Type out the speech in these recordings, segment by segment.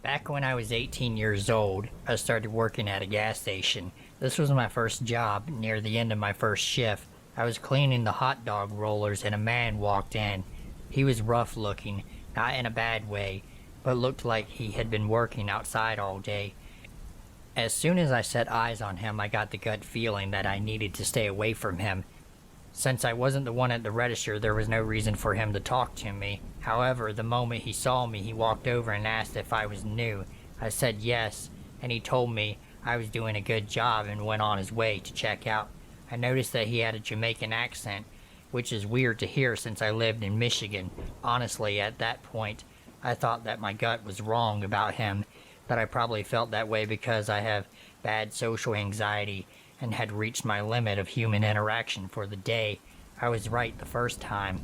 Back when I was 18 years old, I started working at a gas station. This was my first job. Near the end of my first shift, I was cleaning the hot dog rollers and a man walked in. He was rough looking, not in a bad way, but looked like he had been working outside all day. As soon as I set eyes on him, I got the gut feeling that I needed to stay away from him. Since I wasn't the one at the register, there was no reason for him to talk to me. However, the moment he saw me, he walked over and asked if I was new. I said yes, and he told me I was doing a good job and went on his way to check out. I noticed that he had a Jamaican accent, which is weird to hear since I lived in Michigan. Honestly, at that point, I thought that my gut was wrong about him, that I probably felt that way because I have bad social anxiety and had reached my limit of human interaction for the day. I was right the first time.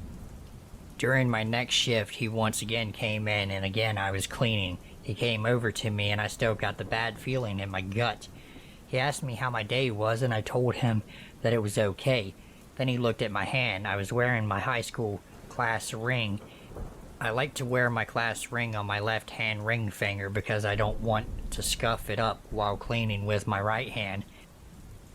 During my next shift, he once again came in, and again I was cleaning. He came over to me, and I still got the bad feeling in my gut. He asked me how my day was, and I told him that it was okay. Then he looked at my hand. I was wearing my high school class ring. I like to wear my class ring on my left hand ring finger because I don't want to scuff it up while cleaning with my right hand.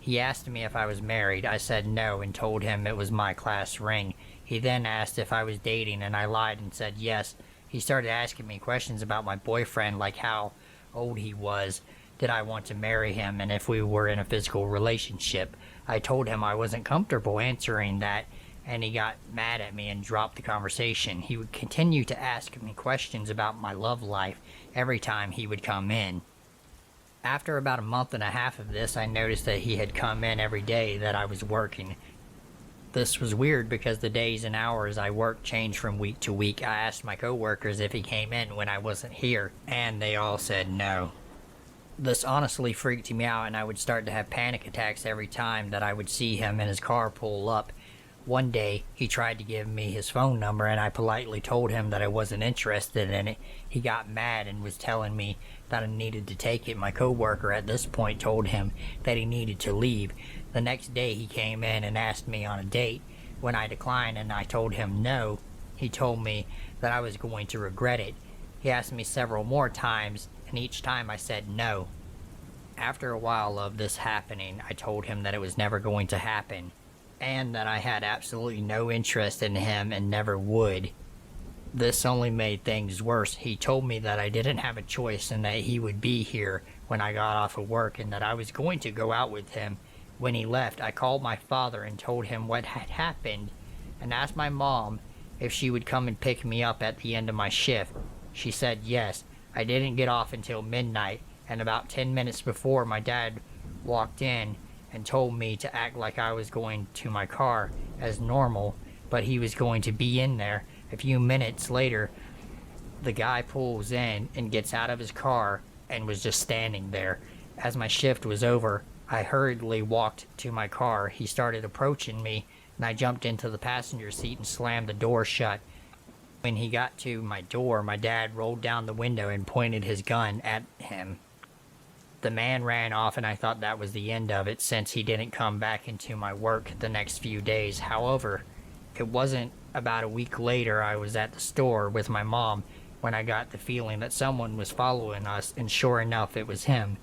He asked me if I was married. I said no and told him it was my class ring. He then asked if I was dating, and I lied and said yes. He started asking me questions about my boyfriend, like how old he was, did I want to marry him, and if we were in a physical relationship. I told him I wasn't comfortable answering that, and he got mad at me and dropped the conversation. He would continue to ask me questions about my love life every time he would come in. After about a month and a half of this, I noticed that he had come in every day that I was working. This was weird because the days and hours I worked changed from week to week. I asked my coworkers if he came in when I wasn't here, and they all said no. This honestly freaked me out, and I would start to have panic attacks every time that I would see him in his car pull up. One day, he tried to give me his phone number, and I politely told him that I wasn't interested in it. He got mad and was telling me that I needed to take it. My coworker at this point told him that he needed to leave. The next day, he came in and asked me on a date. When I declined and I told him no, he told me that I was going to regret it. He asked me several more times, and each time I said no. After a while of this happening, I told him that it was never going to happen, and that I had absolutely no interest in him and never would. This only made things worse. He told me that I didn't have a choice and that he would be here when I got off of work and that I was going to go out with him. When he left, I called my father and told him what had happened and asked my mom if she would come and pick me up at the end of my shift. She said yes. I didn't get off until midnight, and about 10 minutes before, my dad walked in and told me to act like I was going to my car as normal, but he was going to be in there. A few minutes later, the guy pulls in and gets out of his car and was just standing there. As my shift was over, I hurriedly walked to my car. He started approaching me, and I jumped into the passenger seat and slammed the door shut. When he got to my door, my dad rolled down the window and pointed his gun at him. The man ran off, and I thought that was the end of it since he didn't come back into my work the next few days. However, it wasn't about a week later I was at the store with my mom when I got the feeling that someone was following us, and sure enough, it was him.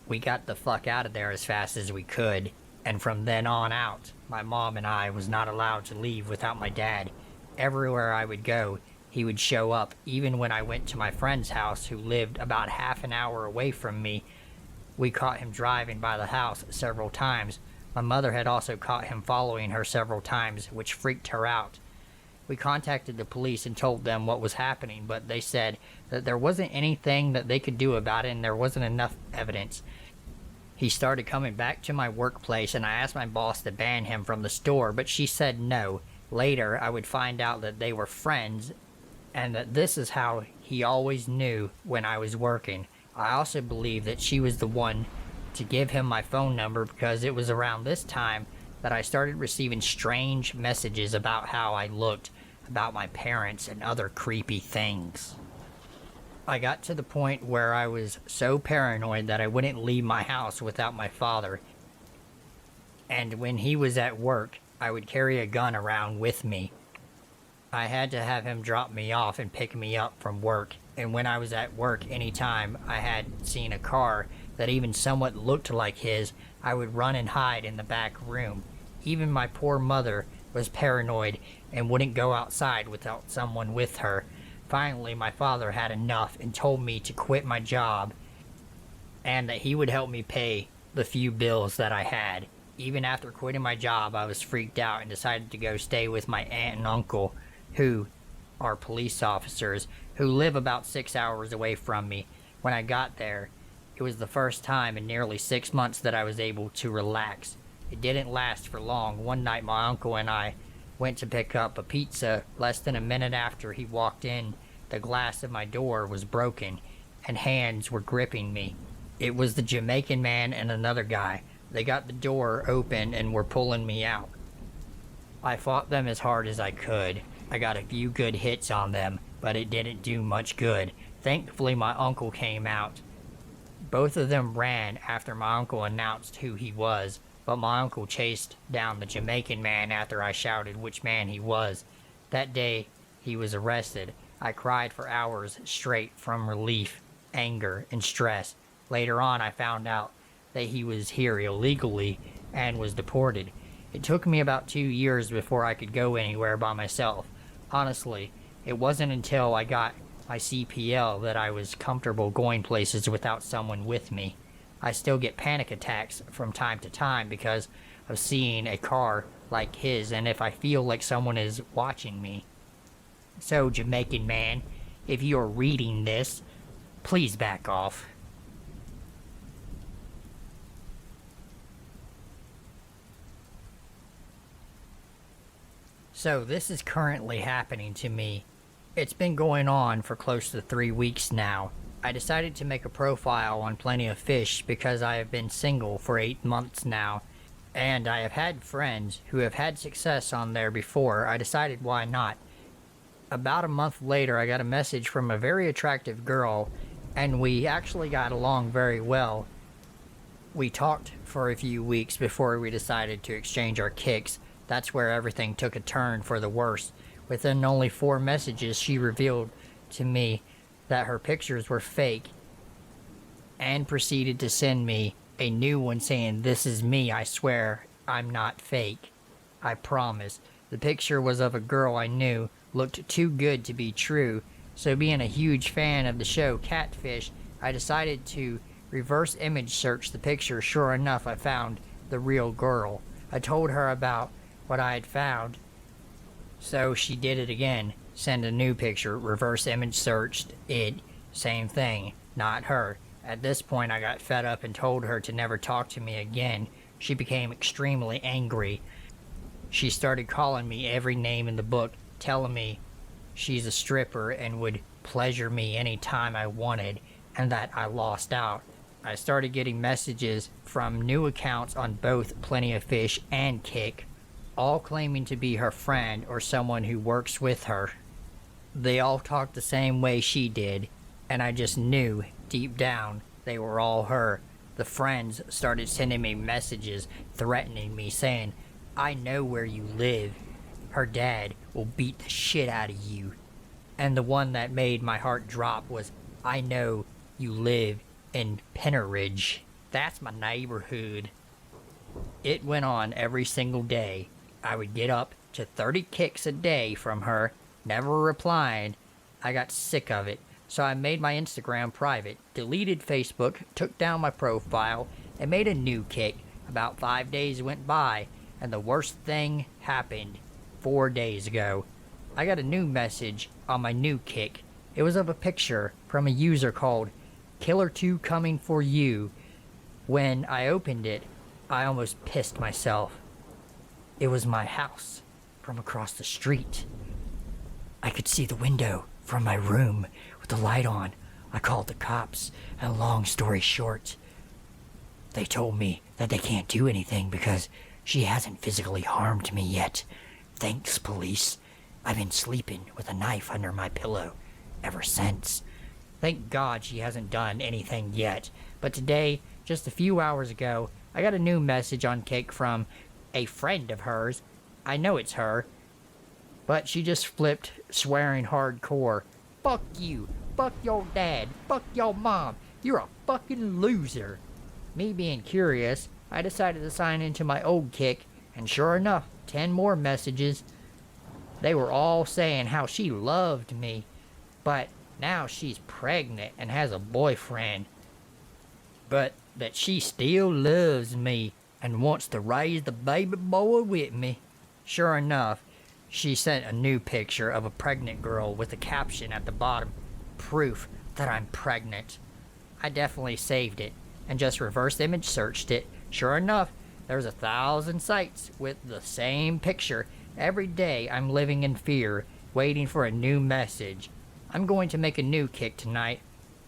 We got the fuck out of there as fast as we could, and from then on out, my mom and I was not allowed to leave without my dad. Everywhere I would go, he would show up. Even when I went to my friend's house, who lived about half an hour away from me, we caught him driving by the house several times. My mother had also caught him following her several times, which freaked her out. We contacted the police and told them what was happening, but they said that there wasn't anything that they could do about it and there wasn't enough evidence. He started coming back to my workplace, and I asked my boss to ban him from the store, but she said no. Later, I would find out that they were friends, and that this is how he always knew when I was working. I also believe that she was the one to give him my phone number because it was around this time that I started receiving strange messages about how I looked, about my parents, and other creepy things. I got to the point where I was so paranoid that I wouldn't leave my house without my father. And when he was at work, I would carry a gun around with me. I had to have him drop me off and pick me up from work, and when I was at work anytime I had seen a car that even somewhat looked like his, I would run and hide in the back room. Even my poor mother was paranoid and wouldn't go outside without someone with her. Finally, my father had enough and told me to quit my job and that he would help me pay the few bills that I had. Even after quitting my job, I was freaked out and decided to go stay with my aunt and uncle, who are police officers, who live about 6 hours away from me. When I got there, it was the first time in nearly 6 months that I was able to relax. It didn't last for long. One night my uncle and I went to pick up a pizza. Less than a minute after he walked in, the glass of my door was broken and hands were gripping me. It was the Jamaican man and another guy. They got the door open and were pulling me out. I fought them as hard as I could. I got a few good hits on them, but it didn't do much good. Thankfully, my uncle came out. Both of them ran after my uncle announced who he was, but my uncle chased down the Jamaican man after I shouted which man he was. That day, he was arrested. I cried for hours straight from relief, anger, and stress. Later on, I found out that he was here illegally and was deported. It took me about 2 years before I could go anywhere by myself. Honestly, it wasn't until I got my CPL that I was comfortable going places without someone with me. I still get panic attacks from time to time because of seeing a car like his and if I feel like someone is watching me. So, Jamaican man, if you're reading this, please back off. So this is currently happening to me. It's been going on for close to 3 weeks now. I decided to make a profile on Plenty of Fish because I have been single for 8 months now, and I have had friends who have had success on there before. I decided why not. About a month later, I got a message from a very attractive girl, and we actually got along very well. We talked for a few weeks before we decided to exchange our kicks. That's where everything took a turn for the worse. Within only 4 messages, she revealed to me that her pictures were fake and proceeded to send me a new one saying, "This is me, I swear I'm not fake. I promise." The picture was of a girl I knew, looked too good to be true, so being a huge fan of the show Catfish, I decided to reverse image search the picture. Sure enough, I found the real girl. I told her about what I had found, so she did it again. Send a new picture, reverse image searched it, same thing, not her. At this point I got fed up and told her to never talk to me again. She became extremely angry. She started calling me every name in the book, telling me she's a stripper and would pleasure me any time I wanted, and that I lost out. I started getting messages from new accounts on both Plenty of Fish and Kick, all claiming to be her friend or someone who works with her. They all talked the same way she did, and I just knew deep down they were all her. The friends started sending me messages threatening me, saying, "I know where you live. Her dad will beat the shit out of you." And the one that made my heart drop was, "I know you live in Penneridge. That's my neighborhood." It went on every single day. I would get up to 30 kicks a day from her, never replying. I got sick of it, so I made my Instagram private, deleted Facebook, took down my profile, and made a new kick. About 5 days went by, and the worst thing happened 4 days ago. I got a new message on my new kick. It was of a picture from a user called Killer 2 Coming For You. When I opened it, I almost pissed myself. It was my house from across the street. I could see the window from my room with the light on. I called the cops, and long story short, they told me that they can't do anything because she hasn't physically harmed me yet. Thanks, police. I've been sleeping with a knife under my pillow ever since. Thank God she hasn't done anything yet. But today, just a few hours ago, I got a new message on Kick from a friend of hers. I know it's her. But she just flipped, swearing hardcore. Fuck you. Fuck your dad. Fuck your mom. You're a fucking loser. Me being curious, I decided to sign into my old kick, and sure enough, 10 more messages. They were all saying how she loved me, but now she's pregnant and has a boyfriend. But that she still loves me and wants to raise the baby boy with me. Sure enough, she sent a new picture of a pregnant girl with a caption at the bottom, proof that I'm pregnant. I definitely saved it and just reverse image searched it. Sure enough, there's 1,000 sites with the same picture. Every day I'm living in fear, waiting for a new message. I'm going to make a new kick tonight,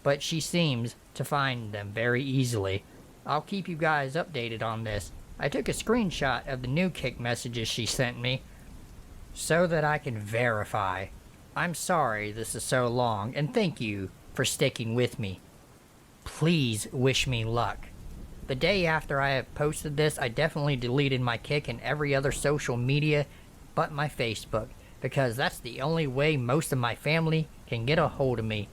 but she seems to find them very easily. I'll keep you guys updated on this. I took a screenshot of the new kick messages she sent me so that I can verify. I'm sorry this is so long, and thank you for sticking with me. Please wish me luck. The day after I have posted this, I definitely deleted my kick and every other social media but my Facebook, because that's the only way most of my family can get a hold of me.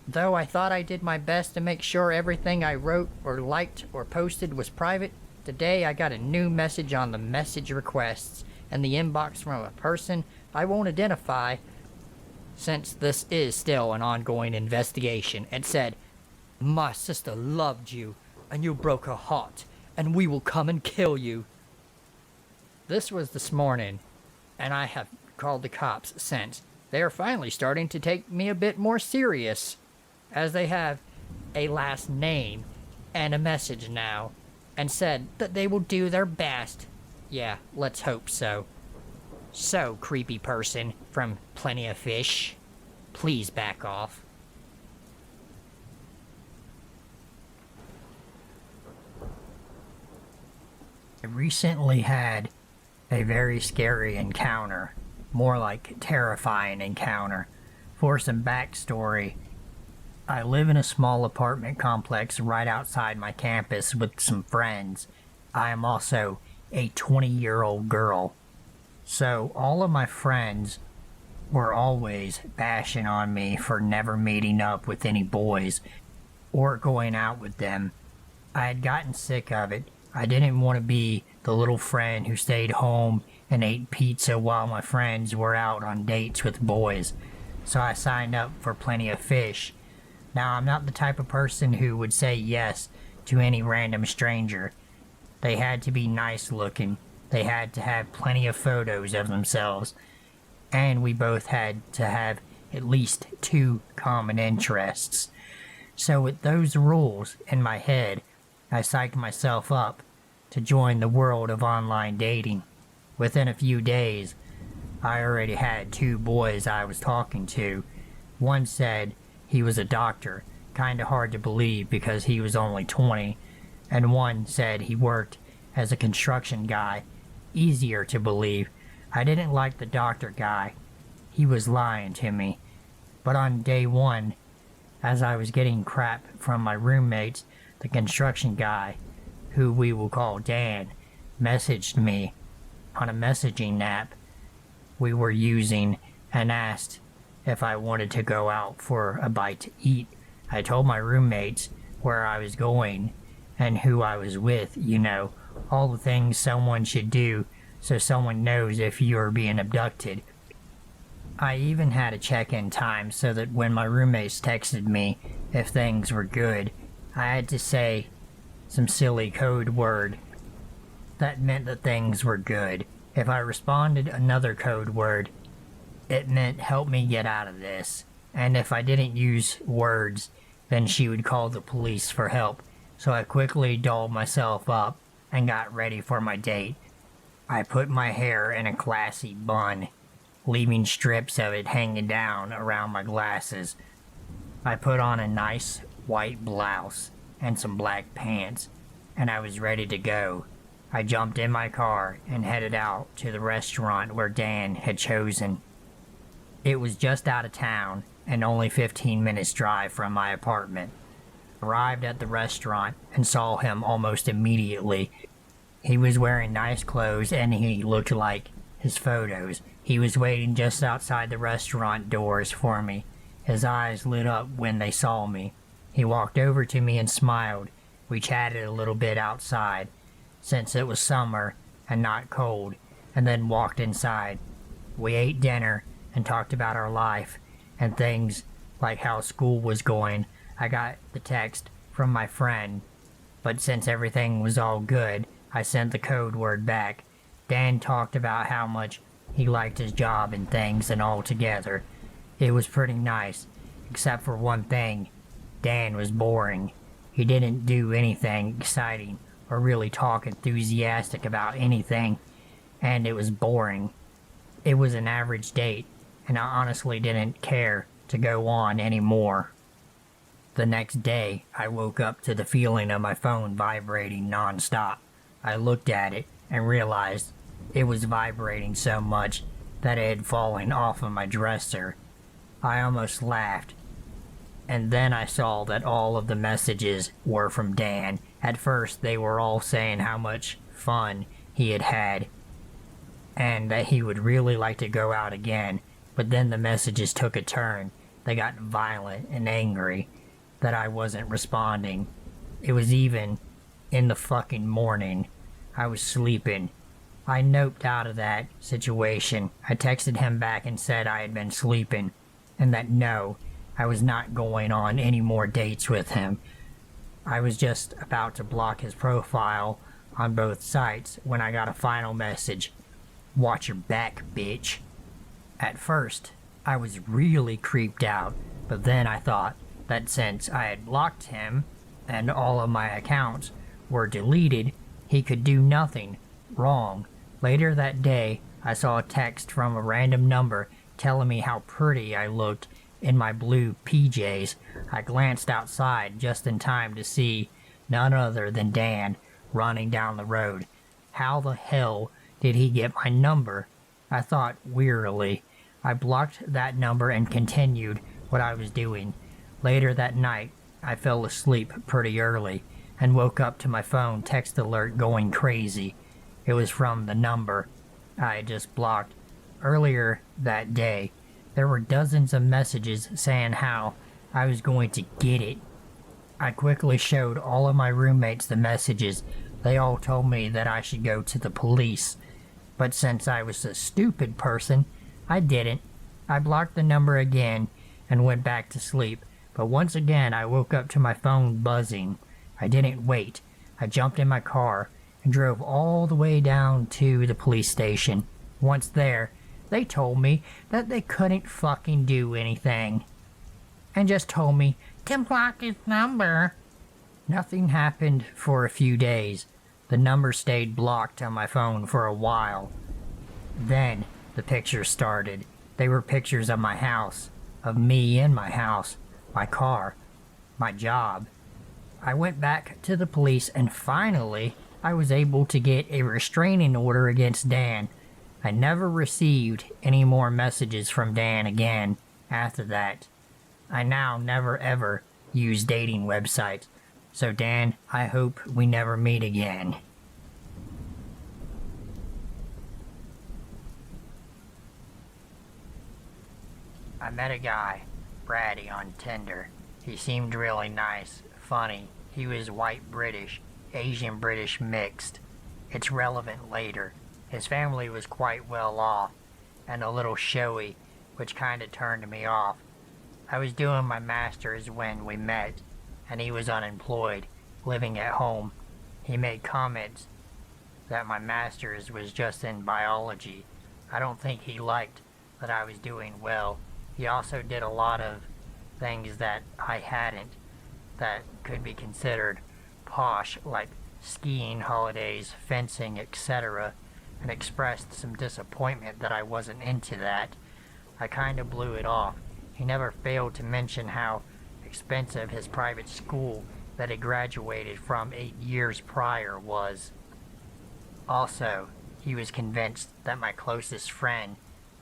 Though I thought I did my best to make sure everything I wrote or liked or posted was private, today I got a new message on the message requests in the inbox from a person I won't identify since this is still an ongoing investigation. It said, "My sister loved you and you broke her heart, and we will come and kill you." This was this morning, and I have called the cops since. They are finally starting to take me a bit more serious, as they have a last name and a message now, and said that they will do their best. Yeah, let's hope so. So, creepy person from Plenty of Fish, please back off. I recently had a very scary encounter, more like terrifying encounter. For some backstory, I live in a small apartment complex right outside my campus with some friends. I am also a 20-year-old girl. So all of my friends were always bashing on me for never meeting up with any boys or going out with them. I had gotten sick of it. I didn't want to be the little friend who stayed home and ate pizza while my friends were out on dates with boys. So I signed up for Plenty of Fish. Now, I'm not the type of person who would say yes to any random stranger. They had to be nice looking. They had to have plenty of photos of themselves. And we both had to have at least 2 common interests. So with those rules in my head, I psyched myself up to join the world of online dating. Within a few days, I already had 2 boys I was talking to. One said he was a doctor, kinda hard to believe because he was only 20, and one said he worked as a construction guy, easier to believe. I didn't like the doctor guy. He was lying to me. But on day 1, as I was getting crap from my roommates, the construction guy, who we will call Dan, messaged me on a messaging app we were using and asked if I wanted to go out for a bite to eat. I told my roommates where I was going and who I was with, you know, all the things someone should do so someone knows if you are being abducted. I even had a check-in time so that when my roommates texted me if things were good, I had to say some silly code word that meant that things were good. If I responded another code word, it meant help me get out of this. And if I didn't use words, then she would call the police for help. So I quickly dolled myself up and got ready for my date. I put my hair in a classy bun, leaving strips of it hanging down around my glasses. I put on a nice white blouse and some black pants, and I was ready to go. I jumped in my car and headed out to the restaurant where Dan had chosen. It was just out of town and only 15 minutes drive from my apartment. Arrived at the restaurant and saw him almost immediately. He was wearing nice clothes and he looked like his photos. He was waiting just outside the restaurant doors for me. His eyes lit up when they saw me. He walked over to me and smiled. We chatted a little bit outside, since it was summer and not cold, and then walked inside. We ate dinner and talked about our life and things like how school was going. I got the text from my friend, but since everything was all good, I sent the code word back. Dan talked about how much he liked his job and things, and all together. It was pretty nice, except for one thing. Dan was boring. He didn't do anything exciting or really talk enthusiastic about anything, and it was boring. It was an average date, and I honestly didn't care to go on anymore. The next day, I woke up to the feeling of my phone vibrating nonstop. I looked at it and realized it was vibrating so much that it had fallen off of my dresser. I almost laughed. And then I saw that all of the messages were from Dan. At first, they were all saying how much fun he had had and that he would really like to go out again. But then the messages took a turn. They got violent and angry that I wasn't responding. It was even in the fucking morning. I was sleeping. I noped out of that situation. I texted him back and said I had been sleeping, and that no, I was not going on any more dates with him. I was just about to block his profile on both sites when I got a final message. Watch your back, bitch. At first, I was really creeped out, but then I thought that since I had blocked him and all of my accounts were deleted, he could do nothing wrong. Later that day, I saw a text from a random number telling me how pretty I looked in my blue PJs. I glanced outside just in time to see none other than Dan running down the road. How the hell did he get my number? I thought wearily. I blocked that number and continued what I was doing. Later that night, I fell asleep pretty early and woke up to my phone text alert going crazy. It was from the number I had just blocked. Earlier that day, there were dozens of messages saying how I was going to get it. I quickly showed all of my roommates the messages. They all told me that I should go to the police. But since I was a stupid person, I didn't. I blocked the number again and went back to sleep. But once again, I woke up to my phone buzzing. I didn't wait. I jumped in my car and drove all the way down to the police station. Once there, they told me that they couldn't fucking do anything, and just told me to block his number. Nothing happened for a few days. The number stayed blocked on my phone for a while. Then the pictures started. They were pictures of my house, of me in my house, my car, my job. I went back to the police and finally I was able to get a restraining order against Dan. I never received any more messages from Dan again after that. I now never ever use dating websites. So Dan, I hope we never meet again. I met a guy, Brady, on Tinder. He seemed really nice, funny. He was white British, Asian British mixed. It's relevant later. His family was quite well off, and a little showy, which kinda turned me off. I was doing my master's when we met, and he was unemployed, living at home. He made comments that my master's was just in biology. I don't think he liked that I was doing well. He also did a lot of things that I hadn't that could be considered posh, like skiing holidays, fencing, etc., and expressed some disappointment that I wasn't into that. I kinda blew it off. He never failed to mention how expensive his private school that he graduated from 8 years prior was. Also, he was convinced that my closest friend,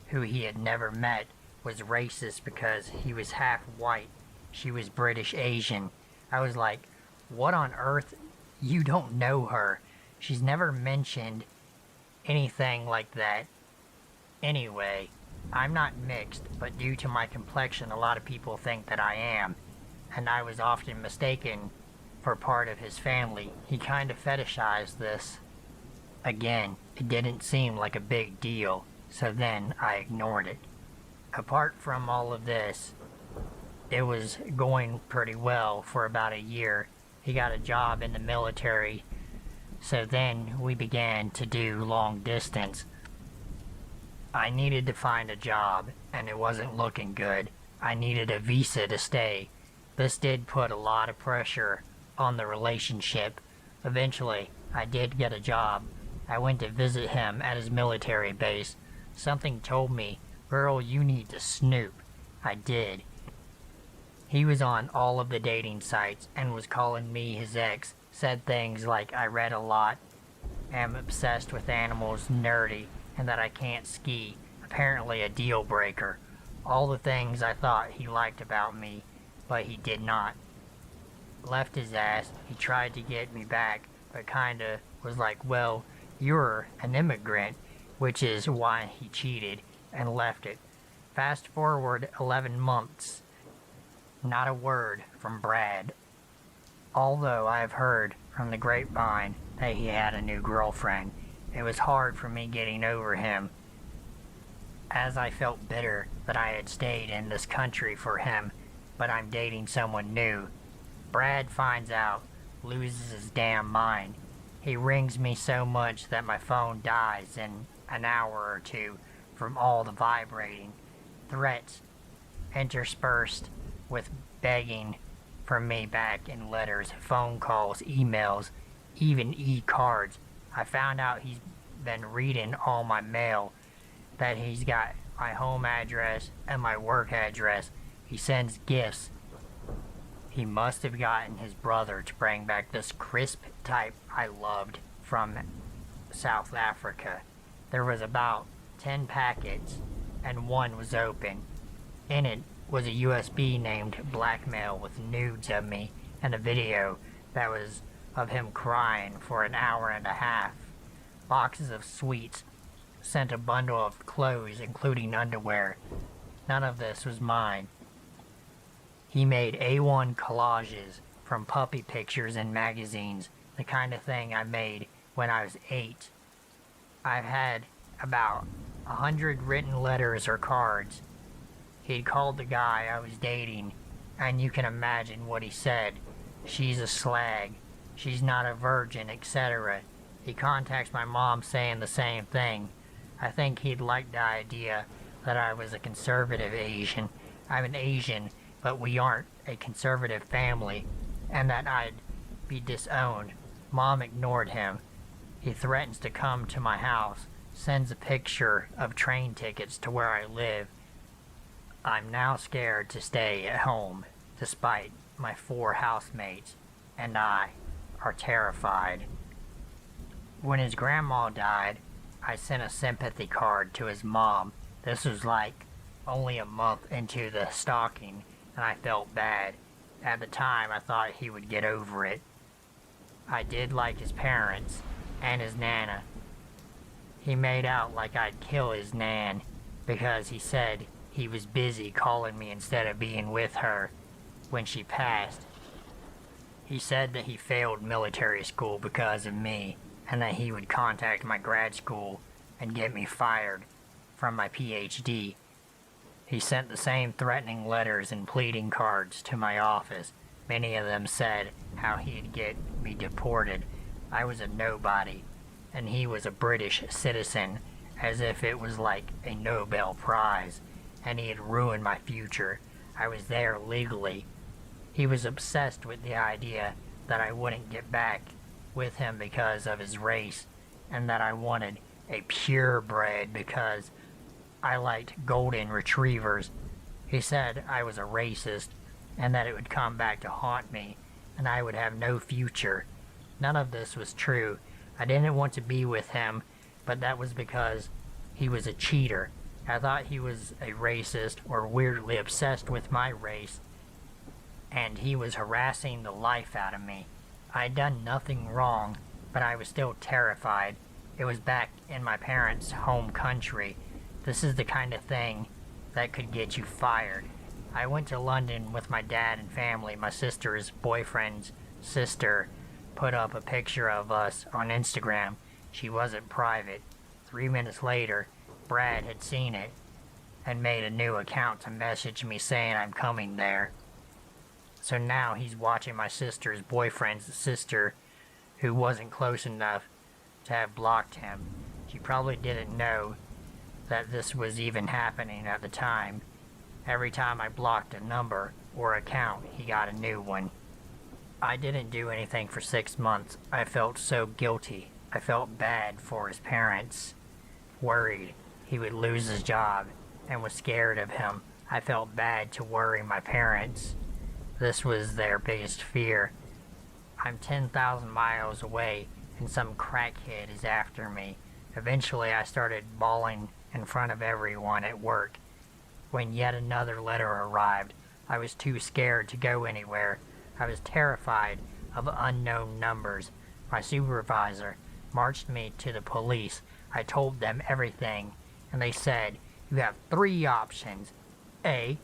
who he had never met, was racist because he was half white. She was British Asian. I was like, what on earth? You don't know her. She's never mentioned anything like that. Anyway, I'm not mixed, but due to my complexion, a lot of people think that I am, and I was often mistaken for part of his family. He kind of fetishized this. Again, it didn't seem like a big deal, so then I ignored it. Apart from all of this, it was going pretty well for about a year. He got a job in the military, so then we began to do long distance. I needed to find a job, and it wasn't looking good. I needed a visa to stay. This did put a lot of pressure on the relationship. Eventually, I did get a job. I went to visit him at his military base. Something told me, "Girl, you need to snoop." I did. He was on all of the dating sites and was calling me his ex. Said things like I read a lot, am obsessed with animals, nerdy, and that I can't ski. Apparently a deal breaker. All the things I thought he liked about me, but he did not. Left his ass. He tried to get me back, but kinda was like, well, you're an immigrant, which is why he cheated, and left it. Fast forward 11 months. Not a word from Brad. Although I have heard from the grapevine that he had a new girlfriend, it was hard for me getting over him, as I felt bitter that I had stayed in this country for him, but I'm dating someone new. Brad finds out, loses his damn mind. He rings me so much that my phone dies in an hour or two from all the vibrating. Threats interspersed with begging for me back in letters, phone calls, emails, even e-cards. I found out he's been reading all my mail, that he's got my home address and my work address. He sends gifts. He must have gotten his brother to bring back this crisp type I loved from South Africa. There was about 10 packets, and one was open. In it was a USB named Blackmail with nudes of me and a video that was of him crying for an hour and a half. Boxes of sweets. Sent a bundle of clothes, including underwear. None of this was mine. He made A1 collages from puppy pictures in magazines, the kind of thing I made when I was 8. I've had about 100 written letters or cards. He'd called the guy I was dating, and you can imagine what he said. She's a slag. She's not a virgin, etc. He contacts my mom saying the same thing. I think he'd like the idea that I was a conservative Asian. I'm an Asian, but we aren't a conservative family, and that I'd be disowned. Mom ignored him. He threatens to come to my house, sends a picture of train tickets to where I live. I'm now scared to stay at home, despite my 4 housemates and I are terrified. When his grandma died, I sent a sympathy card to his mom. This was like only a month into the stalking, and I felt bad. At the time, I thought he would get over it. I did like his parents and his nana. He made out like I'd kill his nan because he said he was busy calling me instead of being with her when she passed. He said that he failed military school because of me, and that he would contact my grad school and get me fired from my PhD. He sent the same threatening letters and pleading cards to my office. Many of them said how he'd get me deported. I was a nobody, and he was a British citizen, as if it was like a Nobel Prize, and he had ruined my future. I was there legally. He was obsessed with the idea that I wouldn't get back with him because of his race, and that I wanted a purebred because I liked golden retrievers. He said I was a racist, and that it would come back to haunt me, and I would have no future. None of this was true. I didn't want to be with him, but that was because he was a cheater. I thought he was a racist or weirdly obsessed with my race, and he was harassing the life out of me. I'd done nothing wrong, but I was still terrified. It was back in my parents' home country. This is the kind of thing that could get you fired. I went to London with my dad and family. My sister's boyfriend's sister put up a picture of us on Instagram. She wasn't private. 3 minutes later, Brad had seen it and made a new account to message me saying I'm coming there. So now he's watching my sister's boyfriend's sister, who wasn't close enough to have blocked him. She probably didn't know that this was even happening at the time. Every time I blocked a number or account, he got a new one. I didn't do anything for 6 months. I felt so guilty. I felt bad for his parents, worried he would lose his job, and was scared of him. I felt bad to worry my parents. This was their biggest fear. I'm 10,000 miles away and some crackhead is after me. Eventually I started bawling in front of everyone at work. When yet another letter arrived, I was too scared to go anywhere. I was terrified of unknown numbers. My supervisor marched me to the police. I told them everything, and they said, "You have 3 options. A,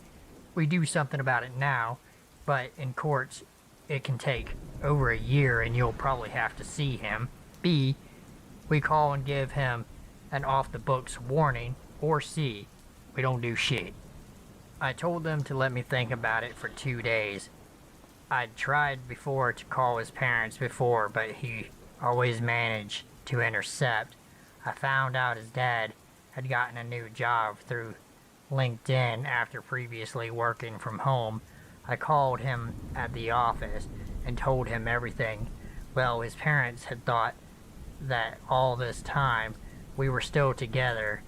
we do something about it now, but in courts it can take over a year and you'll probably have to see him. B, we call and give him an off-the-books warning. Or C, we don't do shit." I told them to let me think about it for 2 days. I'd tried before to call his parents before, but he always managed to intercept. I found out his dad had gotten a new job through LinkedIn after previously working from home. I called him at the office and told him everything. Well, his parents had thought that all this time we were still together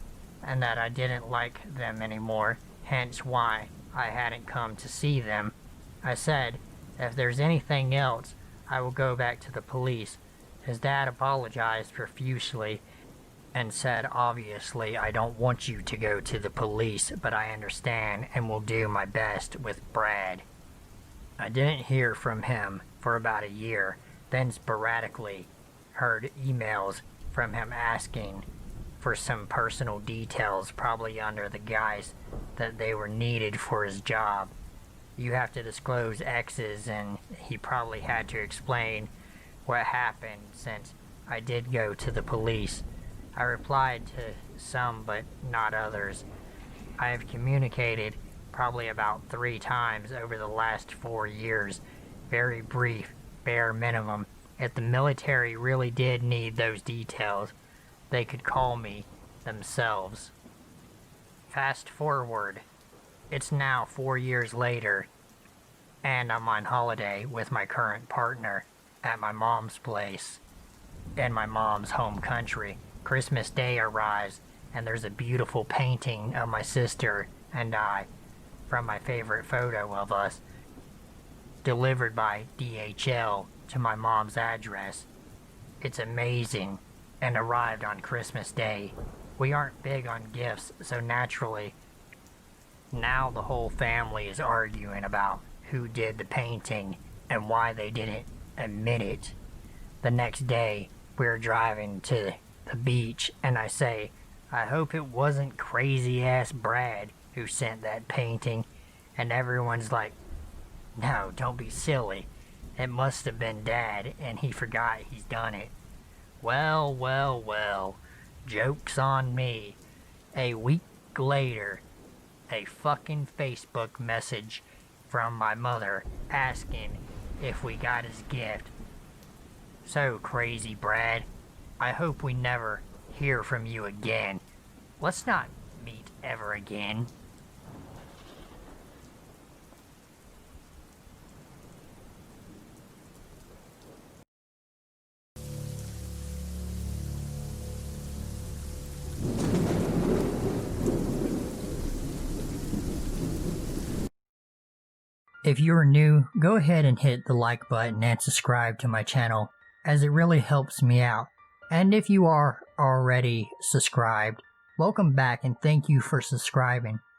and that I didn't like them anymore, hence why I hadn't come to see them. I said, if there's anything else, I will go back to the police. His dad apologized profusely and said, obviously, I don't want you to go to the police, but I understand and will do my best with Brad. I didn't hear from him for about a year, then sporadically heard emails from him asking for some personal details, probably under the guise that they were needed for his job. You have to disclose X's, and he probably had to explain what happened since I did go to the police. I replied to some but not others. I have communicated probably about 3 times over the last 4 years. Very brief, bare minimum. If the military really did need those details, they could call me themselves. Fast forward. It's now 4 years later, and I'm on holiday with my current partner at my mom's place in my mom's home country. Christmas Day arrives, and there's a beautiful painting of my sister and I from my favorite photo of us, delivered by DHL to my mom's address. It's amazing, and arrived on Christmas Day. We aren't big on gifts, so naturally, now the whole family is arguing about who did the painting and why they didn't admit it. The next day, we're driving to the beach, and I say, I hope it wasn't crazy-ass Brad who sent that painting, and everyone's like, no, don't be silly. It must have been Dad, and he forgot he's done it. Well, well, well, joke's on me. A week later, a fucking Facebook message from my mother asking if we got his gift. So crazy, Brad. I hope we never hear from you again. Let's not meet ever again. If you're new, go ahead and hit the like button and subscribe to my channel, as it really helps me out. And if you are already subscribed, welcome back and thank you for subscribing.